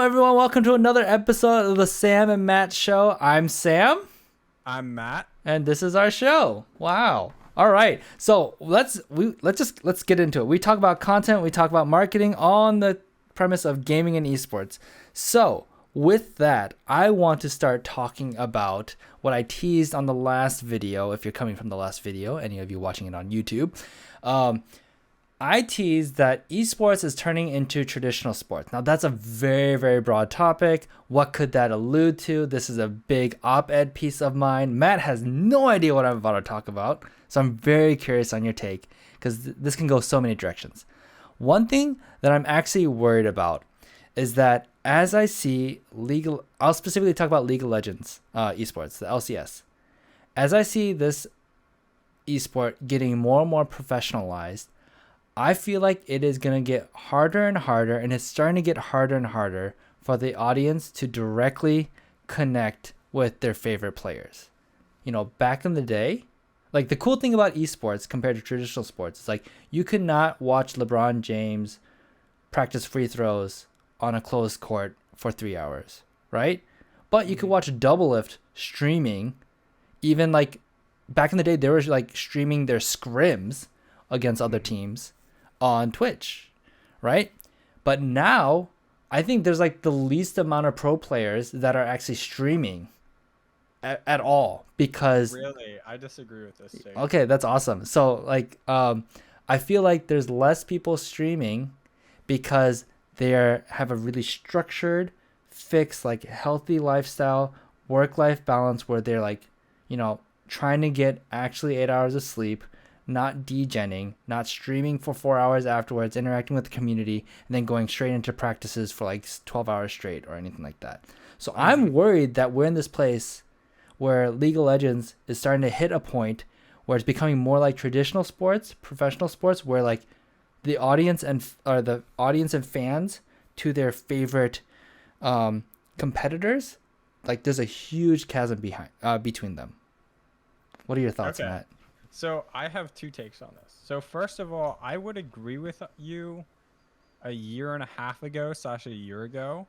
everyone. Welcome to another episode of the Sam and Matt Show. I'm Sam, I'm Matt. and this is our show. Wow. All right. So let's get into it. We talk about content. We talk about marketing on the premise of gaming and esports. So with that, I want to start talking about what I teased on the last video. If you're coming from the last video, any of you watching it on YouTube. I teased that esports is turning into traditional sports. Now, that's a very, very broad topic. What could that allude to? This is a big op-ed piece of mine. Matt has no idea what I'm about to talk about, so I'm very curious on your take because this can go so many directions. One thing that I'm actually worried about is that as I see I'll specifically talk about League of Legends esports, the LCS. As I see this esport getting more and more professionalized, I feel like it is going to get harder and harder, and it's starting to get harder and harder for the audience to directly connect with their favorite players. You know, back in the day, like the cool thing about esports compared to traditional sports is like you could not watch LeBron James practice free throws on a closed court for 3 hours, right? But you could watch Doublelift streaming, even like back in the day, they were like streaming their scrims against other teams on Twitch, right? But now I think there's like the least amount of pro players that are actually streaming at all because Really, I disagree with this take. okay, that's awesome. So like I feel like there's less people streaming because have a really structured, fixed, like healthy lifestyle, work-life balance where they're like, you know, trying to get actually 8 hours of sleep, not degenning, not streaming for 4 hours afterwards, interacting with the community, and then going straight into practices for like 12 hours straight or anything like that. So I'm worried that we're in this place where League of Legends is starting to hit a point where it's becoming more like traditional sports, professional sports, where like the audience and fans to their favorite competitors, like there's a huge chasm between them. What are your thoughts on that? So I have two takes on this. So first of all, I would agree with you a year and a half ago / a year ago,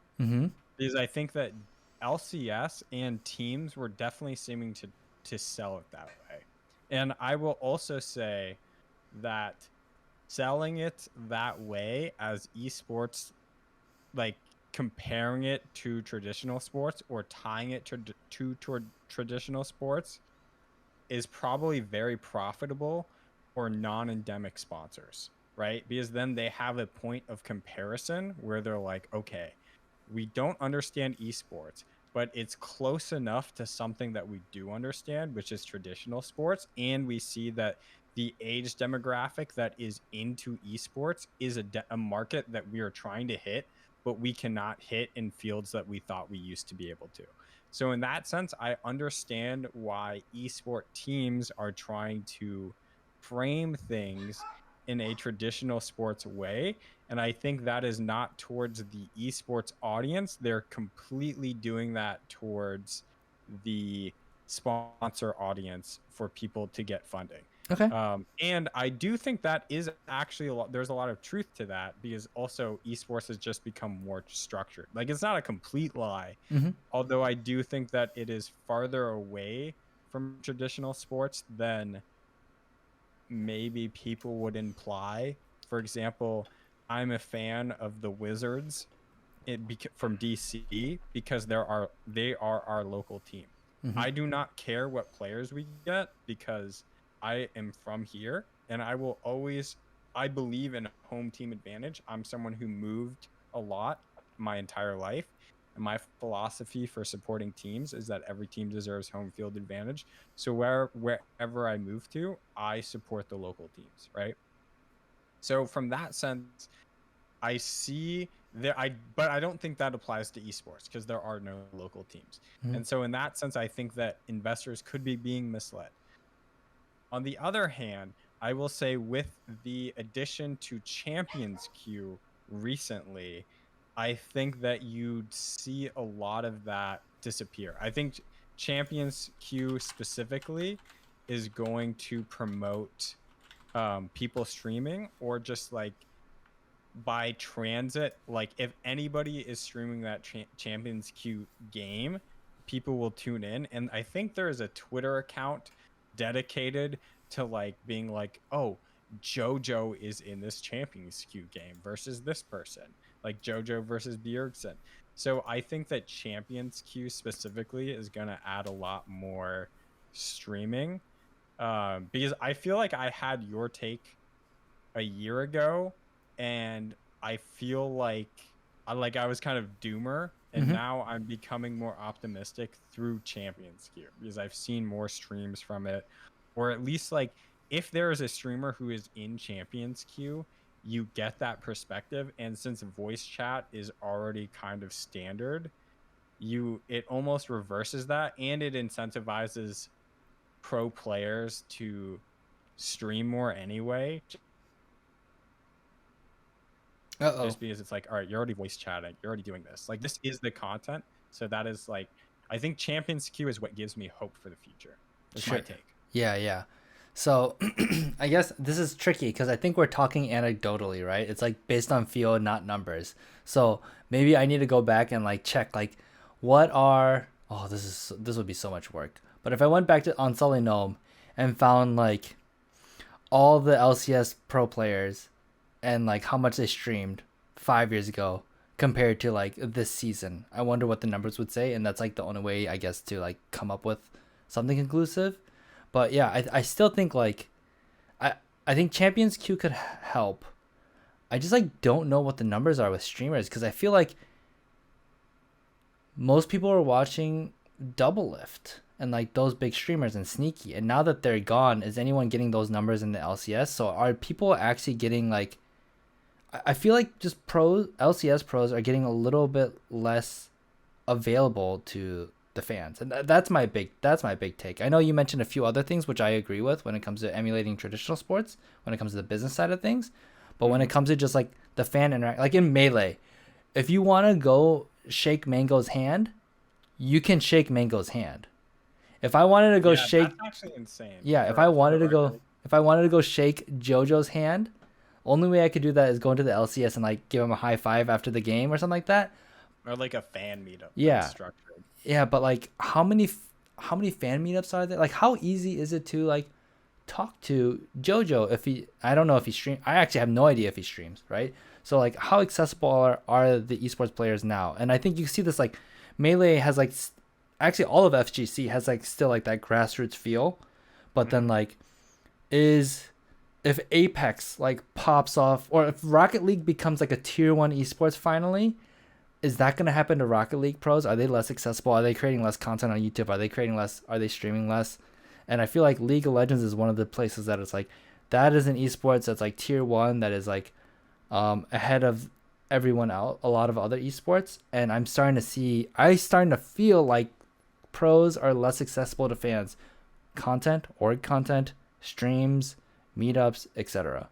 because I think that LCS and teams were definitely seeming to sell it that way. And I will also say that selling it that way as esports, like comparing it to traditional sports or tying it to traditional sports, is probably very profitable for non-endemic sponsors, right? Because then they have a point of comparison where they're like, okay, we don't understand esports, but it's close enough to something that we do understand, which is traditional sports. And we see that the age demographic that is into esports is a market that we are trying to hit, but we cannot hit in fields that we thought we used to be able to. So in that sense, I understand why esport teams are trying to frame things in a traditional sports way. And I think that is not towards the esports audience. They're completely doing that towards the sponsor audience for people to get funding. Okay. And I do think that is actually there's a lot of truth to that, because also esports has just become more structured. Like, it's not a complete lie, although I do think that it is farther away from traditional sports than maybe people would imply. For example, I'm a fan of the Wizards from DC because they are our local team. I do not care what players we get because I am from here, and I believe in home team advantage. I'm someone who moved a lot my entire life, and my philosophy for supporting teams is that every team deserves home field advantage. So wherever I move to, I support the local teams, right? So from that sense, I see but I don't think that applies to esports because there are no local teams. And so in that sense, I think that investors could be being misled. On the other hand, I will say with the addition to Champions Queue recently, I think that you'd see a lot of that disappear. I think Champions Queue specifically is going to promote people streaming or just like by transit, like if anybody is streaming that Champions Queue game, people will tune in. And I think there is a Twitter account dedicated to like being like, oh, JoJo is in this Champions Queue game versus this person, like JoJo versus Bjergsen. So I think that Champions Queue specifically is going to add a lot more streaming, because I feel like I had your take a year ago, and I feel like I was kind of doomer, and Mm-hmm. now I'm becoming more optimistic through Champions Gear because I've seen more streams from it, or at least like if there is a streamer who is in Champions Queue, you get that perspective. And since voice chat is already kind of standard, it almost reverses that, and it incentivizes pro players to stream more anyway, Uh-oh. just because it's like, all right, you're already voice chatting, you're already doing this, like this is the content. So that is like, I think Champions Queue is what gives me hope for the future. That's Sure. my take. Yeah, yeah. So I guess this is tricky because I think we're talking anecdotally, right? It's like based on feel, not numbers. So maybe I need to go back and like check like what are this would be so much work. But if I went back to on Sully Gnome and found like all the LCS pro players and like how much they streamed 5 years ago compared to like this season, I wonder what the numbers would say, and that's like the only way I guess to like come up with something conclusive. But yeah, I still think like I I think Champions Queue could help. I just like don't know what the numbers are with streamers because I feel like most people are watching Double Lift and like those big streamers and Sneaky, and now that they're gone, is anyone getting those numbers in the LCS? So are people actually getting like? I feel like just pros LCS pros are getting a little bit less available to the fans, and that's my big take. I know you mentioned a few other things which I agree with when it comes to emulating traditional sports, when it comes to the business side of things, but when it comes to just like the fan interact, like in Melee, if you want to go shake Mango's hand, you can shake Mango's hand. If I wanted to go Yeah, shake, that's actually insane. yeah, For the record, if I wanted to go shake JoJo's hand, only way I could do that is go into the LCS and like give him a high five after the game or something like that. or like a fan meetup that's Yeah, structured. yeah, but like how many fan meetups are there? Like how easy is it to like talk to JoJo if he I don't know if he stream I actually have no idea if he streams, right? So like how accessible are the esports players now? And I think you see this like Melee has like actually all of FGC has like still like that grassroots feel, but then Mhm. like is if Apex like pops off or if Rocket League becomes like a tier 1 esports finally, is that going to happen to Rocket League pros? Are they less accessible? Are they creating less content on YouTube? Are they streaming less? And I feel like League of Legends is one of the places that it's like that is an esports that's like tier 1 that is like ahead of everyone else, a lot of other esports, and I starting to feel like pros are less accessible to fans. Org content, streams, meetups, etc.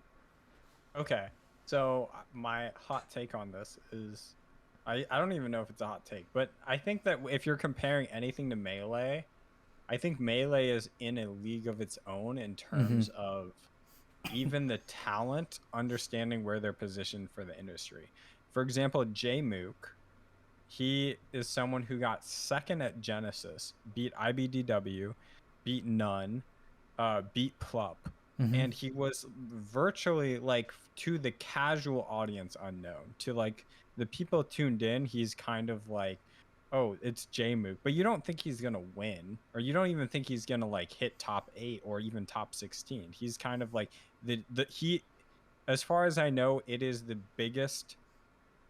Okay, so my hot take on this is, I don't even know if it's a hot take, but I think that if you're comparing anything to Melee, I think Melee is in a league of its own in Mm-hmm. terms of even the talent understanding where they're positioned for the industry. For example, J Mook, he is someone who got second at Genesis, beat IBDW, beat None, beat Plup, Mm-hmm. and he was virtually like to the casual audience unknown. To like the people tuned in, he's kind of like, oh, it's Jmook, but you don't think he's gonna win, or you don't even think he's gonna like hit top 8 or even top 16. He's kind of like he, as far as I know, it is the biggest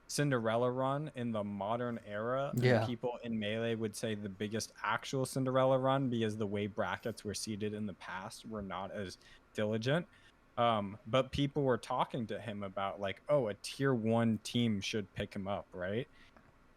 Cinderella run in the modern era, and Yeah. people in Melee would say the biggest actual Cinderella run because the way brackets were seeded in the past were not as diligent. But people were talking to him about like, oh, a tier 1 team should pick him up, right?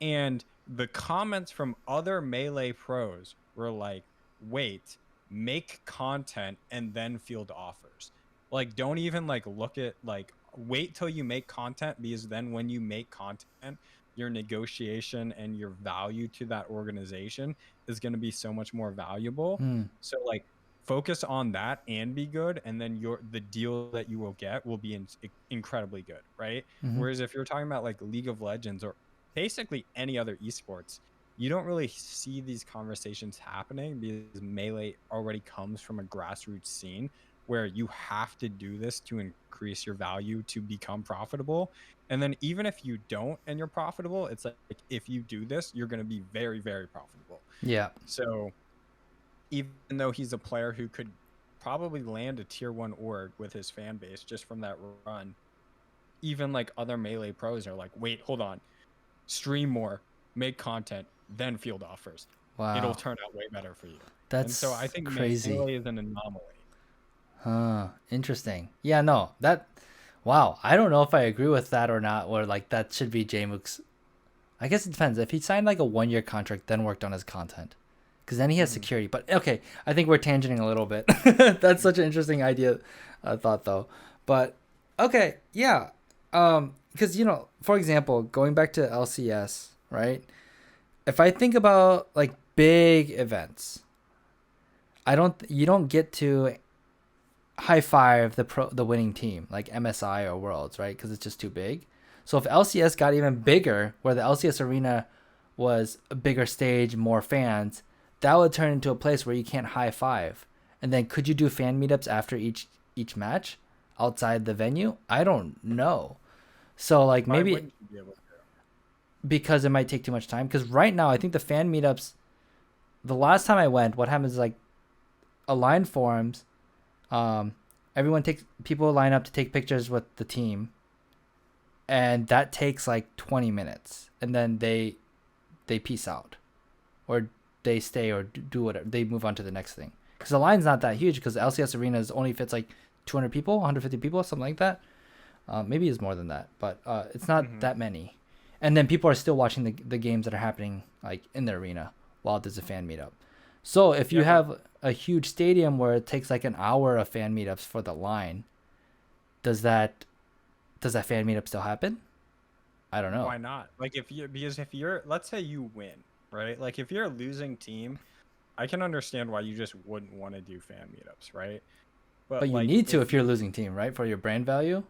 And the comments from other Melee pros were like, wait, make content and then field offers. Like, don't even like look at like, wait till you make content, because then when you make content, your negotiation and your value to that organization is going to be so much more valuable. Mm. So like focus on that and be good, and then the deal that you will get will be incredibly good, right? Mm-hmm. Whereas if you're talking about like League of Legends or basically any other esports, you don't really see these conversations happening because Melee already comes from a grassroots scene where you have to do this to increase your value to become profitable. And then even if you don't and you're profitable, it's like if you do this, you're going to be very, very profitable. Yeah. So even though he's a player who could probably land a tier 1 org with his fan base just from that run, even like other Melee pros are like, wait, hold on, stream more, make content, then field offers. It'll Wow. turn out way better for you. And so I That's think crazy. Melee is an anomaly. Huh. Interesting. Yeah, no. Wow. I don't know if I agree with that or not, or like that should be Jmook's. I guess it depends. If he signed like a 1-year contract, then worked on his content, because then he has security. But okay, I think we're tangenting a little bit. That's such an interesting idea, thought though. But okay, yeah. Because for example, going back to LCS, right? If I think about like big events, you don't get to high five the winning team like MSI or Worlds, right? Because it's just too big. So if LCS got even bigger, where the LCS arena was a bigger stage, more fans, that would turn into a place where you can't high five. And then could you do fan meetups after each match outside the venue? I don't know. So like Why maybe wouldn't you be able to? because it might take too much time. Because right now I think the fan meetups, the last time I went, what happens is like Align forums, um, people line up to take pictures with the team, and that takes like 20 minutes, and then they peace out, or they stay or do whatever, they move on to the next thing, because the line's not that huge, because the LCS arenas only fits like 200 people, 150 people, something like that. Maybe it's more than that, but it's not that many. And then people are still watching the games that are happening like in the arena while there's a fan meetup. So if you have a huge stadium where it takes like an hour of fan meetups for the line, does that fan meetup still happen? I don't know. Why not? Like because if you're, let's say you win, right? Like if you're a losing team, I can understand why you just wouldn't want to do fan meetups, right? But But you like need to if if you're a losing team, right? For your brand value?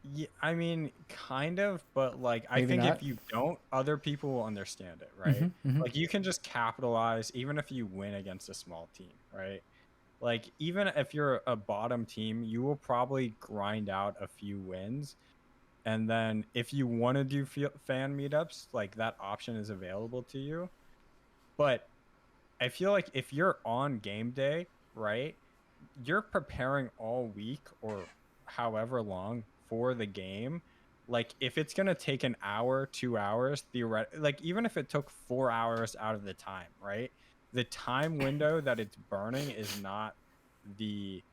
Yeah, I mean, kind of, but like I Maybe think not. if you don't, other people will understand it, right? Mhm. Mhm. Like you can just capitalize even if you win against a small team, right? Like even if you're a bottom team, you will probably grind out a few wins, and then if you want to do fan meetups, like that option is available to you. But I feel like if you're on game day, right, you're preparing all week or however long for the game. Like if it's gonna take an hour, 2 hours, theoretically, like even if it took 4 hours out of the time, right? The time window that it's burning is not the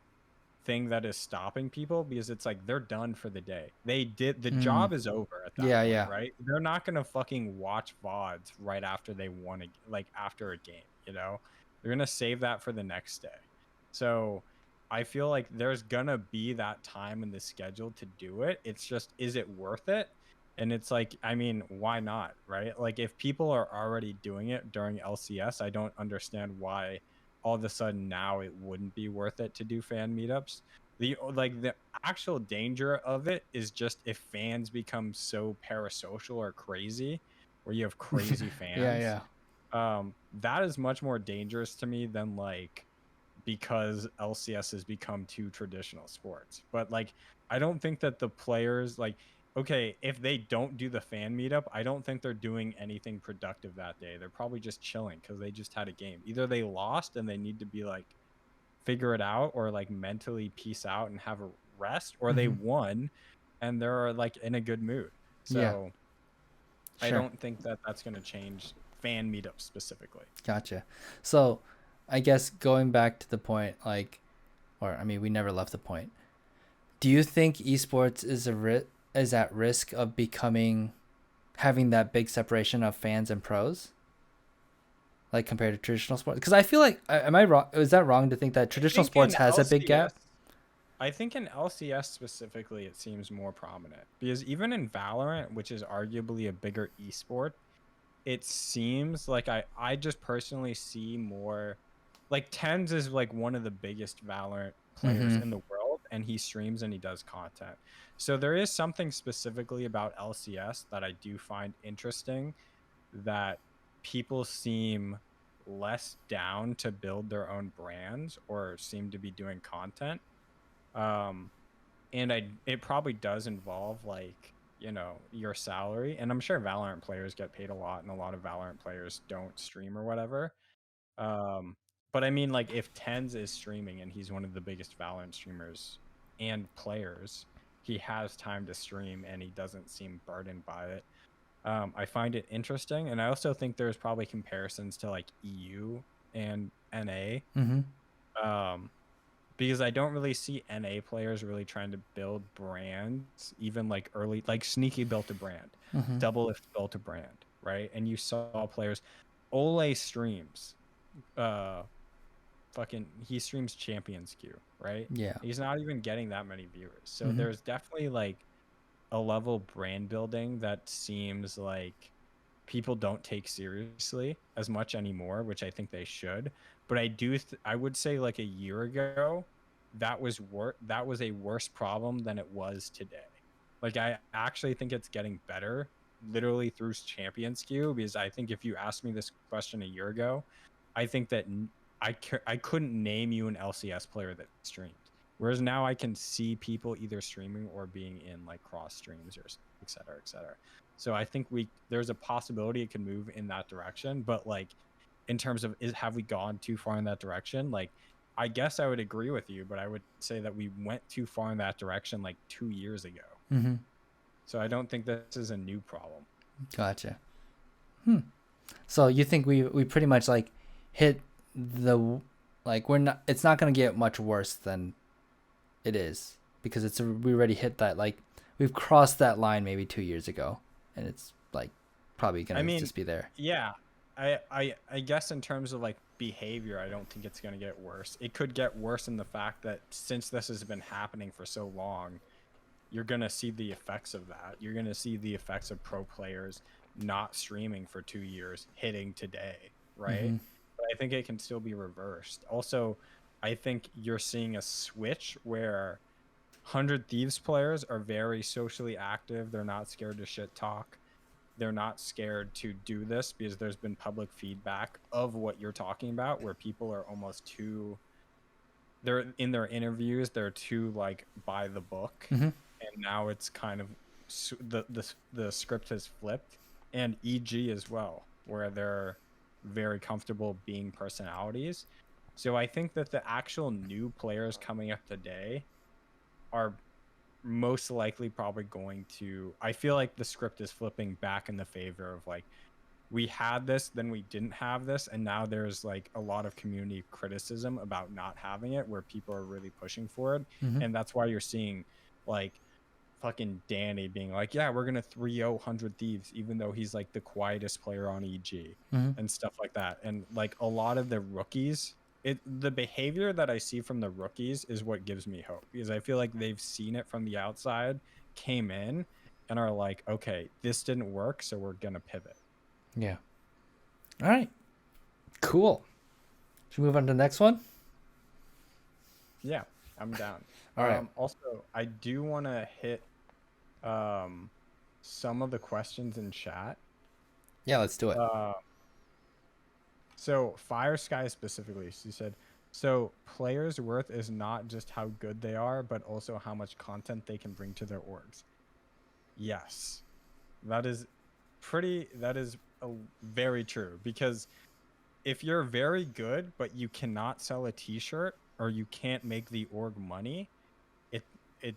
thing that is stopping people, because it's like they're done for the day. The Mm. job is over at that Yeah, point, yeah. right? They're not gonna fucking watch VODs right after they won like after a game, you know? They're gonna save that for the next day. So I feel like there's gonna be that time in the schedule to do it. It's just, is it worth it? And it's like, I mean, why not, right? Like if people are already doing it during LCS, I don't understand why all of a sudden now it wouldn't be worth it to do fan meetups. The actual danger of it is just if fans become so parasocial or crazy, where you have crazy Yeah, fans, yeah. that is much more dangerous to me than like because LCS has become too traditional sports. But like I don't think that the players, like, okay, if they don't do the fan meetup, I don't think they're doing anything productive that day. They're probably just chilling because they just had a game. Either they lost and they need to be like figure it out, or like mentally peace out and have a rest, or they Hmm. won and they're like in a good mood. Yeah, So I sure. don't think that that's going to change fan meetups specifically. Gotcha. So, I guess going back to the point, like, or I mean, we never left the point. Do you think esports is at risk of having that big separation of fans and pros, like compared to traditional sports? Because I feel like, am I wrong? Is that wrong to think that I traditional think sports in has a big LCS, gap? I think in LCS specifically, it seems more prominent because even in Valorant, which is arguably a bigger esport, it seems like I just personally see more like Tens is like one of the biggest Valorant players Mm-hmm. in the world, and he streams and he does content. So there is something specifically about LCS that I do find interesting, that people seem less down to build their own brands or seem to be doing content. Um, and it probably does involve like, your salary. And I'm sure Valorant players get paid a lot, and a lot of Valorant players don't stream or whatever. Um, but I mean, like, if Tens is streaming and he's one of the biggest Valorant streamers and players, he has time to stream and he doesn't seem burdened by it. I find it interesting, and I also think there's probably comparisons to like EU and NA. Mm-hmm. Um, because I don't really see NA players really trying to build brands, even like early, like Sneaky built a brand, Mm-hmm. Doublelift built a brand, right? And you saw players, Ole streams, uh, fucking, he streams Champions Queue, right? Yeah. He's not even getting that many viewers. So Mm-hmm. there's definitely like a level of brand building that seems like people don't take seriously as much anymore, which I think they should. But I would say like a year ago, that was a worse problem than it was today. Like I actually think it's getting better literally through Champions Queue, because I think if you asked me this question a year ago, I think that I couldn't name you an LCS player that streamed. Whereas now I can see people either streaming or being in like cross streams or et cetera, et cetera. So I think there's a possibility it can move in that direction. But like in terms of have we gone too far in that direction? Like I guess I would agree with you, but I would say that we went too far in that direction like 2 years ago. Mm-hmm. So I don't think this is a new problem. Gotcha. So you think we pretty much like hit the, like, we're not, it's not gonna get much worse than it is, because we already hit that, like, we've crossed that line maybe 2 years ago, and it's like probably I gonna mean, just be there. yeah. I guess in terms of like behavior, I don't think it's going to get worse. It could get worse in the fact that since this has been happening for so long, you're going to see the effects of that. You're going to see the effects of pro players not streaming for 2 years hitting today, right? Mm-hmm. But I think it can still be reversed. Also, I think you're seeing a switch where 100 Thieves players are very socially active. They're not scared to shit talk. They're not scared to do this because there's been public feedback of what you're talking about, where people are almost too, they're in their interviews, they're too like by the book. Mm-hmm. And now it's kind of the script has flipped. And EG as well, where they're very comfortable being personalities. So I think that the actual new players coming up today are most likely probably going to, I feel like the script is flipping back in the favor of like, we had this, then we didn't have this, and now there's like a lot of community criticism about not having it, where people are really pushing for it. Mm-hmm. And that's why you're seeing like fucking Danny being like, yeah, we're gonna 3-0 100 Thieves, even though he's like the quietest player on EG. Mm-hmm. And stuff like that. And like a lot of the rookies, the behavior that I see from the rookies is what gives me hope, because I feel like they've seen it from the outside, came in, and are like, okay, this didn't work, so we're gonna pivot. Yeah. All right. Cool. Should we move on to the next one? Yeah, I'm down. All right. Also, I do want to hit some of the questions in chat. Yeah, let's do it. So Fire Sky specifically, she said, so players' worth is not just how good they are, but also how much content they can bring to their orgs. Yes, that is very true, because if you're very good but you cannot sell a t-shirt, or you can't make the org money, it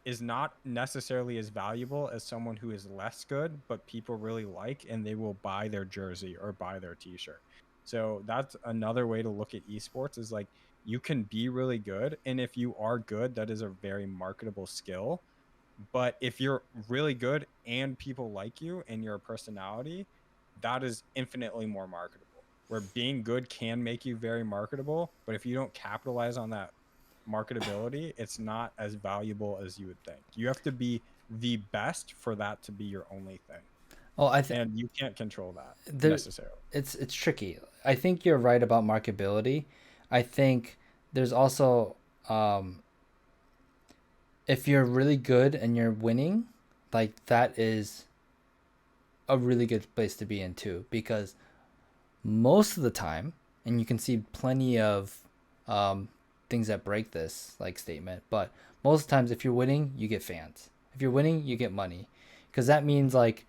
is not necessarily as valuable as someone who is less good but people really like, and they will buy their jersey or buy their t-shirt. So that's another way to look at esports, is like, you can be really good, and if you are good, that is a very marketable skill. But if you're really good and people like you and you're a personality, that is infinitely more marketable. Where being good can make you very marketable, but if you don't capitalize on that marketability, it's not as valuable as you would think. You have to be the best for that to be your only thing. Oh, and you can't control that necessarily. It's tricky. I think you're right about marketability, I think there's also if you're really good and you're winning, like that is a really good place to be in too, because most of the time, and you can see plenty of um, things that break this like statement, but most of the times if you're winning, you get fans. If you're winning, you get money, because that means like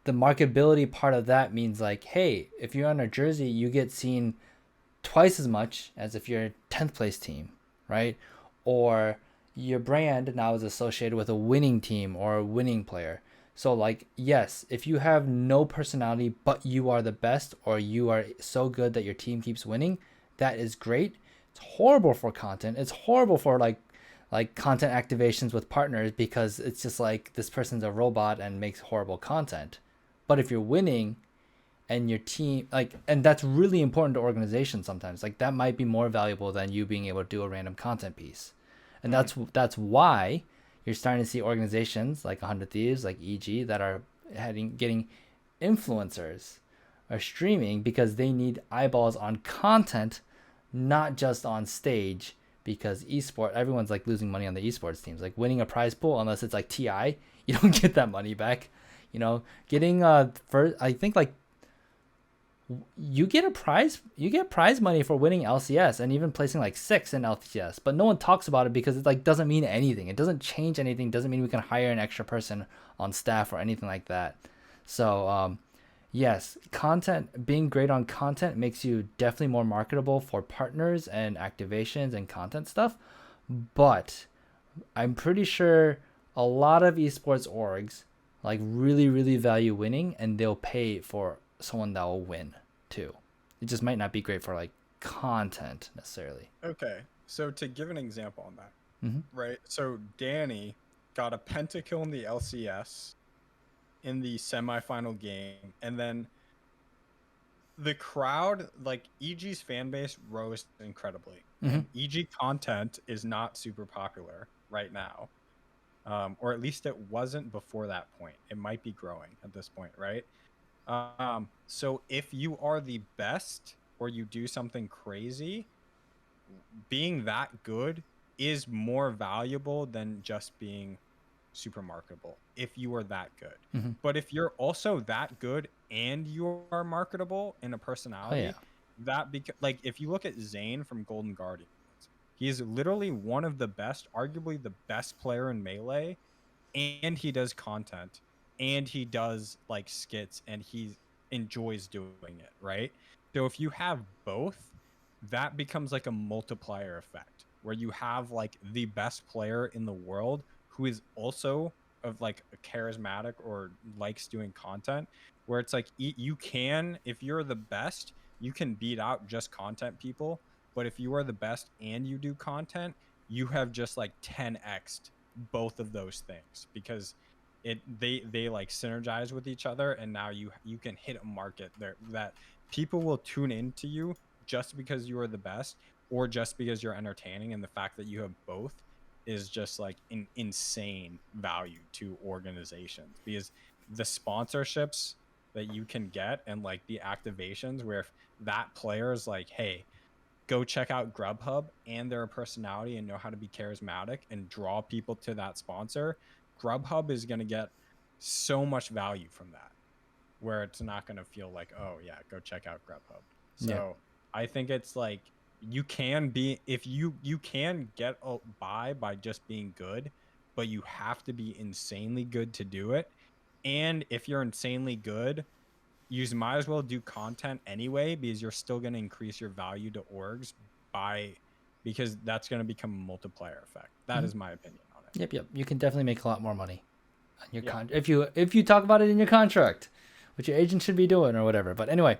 the marketability part of that means like, hey, if you're on a jersey, you get seen twice as much as if you're a 10th place team, right? Or your brand now is associated with a winning team or a winning player. So like, yes, if you have no personality but you are the best, or you are so good that your team keeps winning, that is great. It's horrible for content. It's horrible for like content activations with partners, because it's just like this person's a robot and makes horrible content. But if you're winning and your team, like, and that's really important to organizations sometimes, like that might be more valuable than you being able to do a random content piece. And that's why you're starting to see organizations like 100 Thieves, like EG, that are getting influencers or streaming, because they need eyeballs on content, not just on stage. Because esport, everyone's like losing money on the esports teams, like winning a prize pool, unless it's like TI, you don't get that money back. Getting first, I think like you get prize money for winning LCS and even placing like 6 in LCS, but no one talks about it because it like doesn't mean anything. It doesn't change anything. Doesn't mean we can hire an extra person on staff or anything like that. So yes, content, being great on content makes you definitely more marketable for partners and activations and content stuff. But I'm pretty sure a lot of esports orgs like really, really value winning, and they'll pay for someone that will win too. It just might not be great for like content necessarily. Okay, so to give an example on that, Mm-hmm. right? So Danny got a pentakill in the LCS in the semifinal game, and then the crowd, like EG's fan base, rose incredibly. Mm-hmm. And EG content is not super popular right now, or at least it wasn't before that point. It might be growing at this point, right? So if you are the best or you do something crazy, being that good is more valuable than just being super marketable if you are that good. Mm-hmm. But if you're also that good and you are marketable in a Oh yeah. personality, like if you look at Zane from Golden Guardians, he is literally one of the best, arguably the best player in Melee, and he does content and he does like skits and he enjoys doing it, right? So if you have both, that becomes like a multiplier effect where you have like the best player in the world who is also of like a charismatic or likes doing content, where it's like you can, if you're the best, you can beat out just content people. But if you are the best and you do content, you have just like 10x'd both of those things, because they like synergize with each other, and now you can hit a market there that people will tune into you just because you are the best, or just because you're entertaining, and the fact that you have both is just like an insane value to organizations, because the sponsorships that you can get and like the activations where if that player is like, hey, go check out Grubhub, and they're a personality and know how to be charismatic and draw people to that sponsor, Grubhub is going to get so much value from that, where it's not going to feel like, oh yeah, go check out Grubhub. So Yeah. I think it's like you can be, if you can get by just being good, but you have to be insanely good to do it. And if you're insanely good, you might as well do content anyway, because you're still going to increase your value to orgs because that's going to become a multiplier effect. That is my opinion on it. Yep. You can definitely make a lot more money on your Yeah. if you talk about it in your contract, which your agent should be doing or whatever. But anyway,